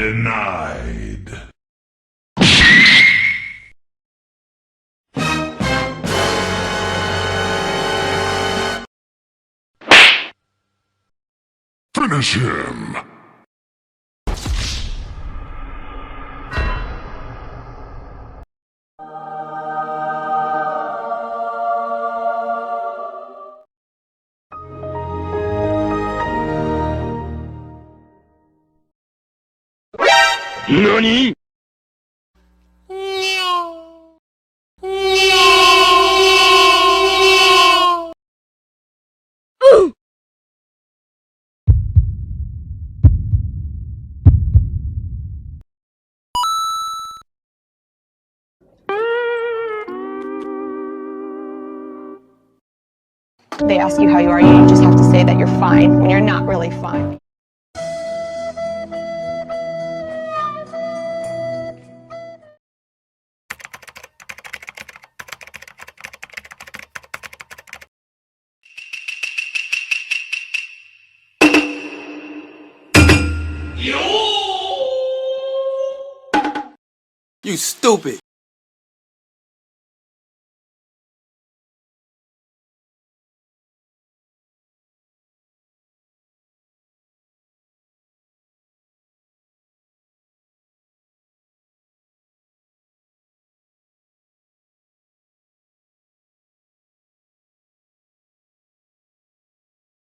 Denied. Finish him! NANI?! They ask you how you are, you just have to say that you're fine when you're not really fine. You stupid!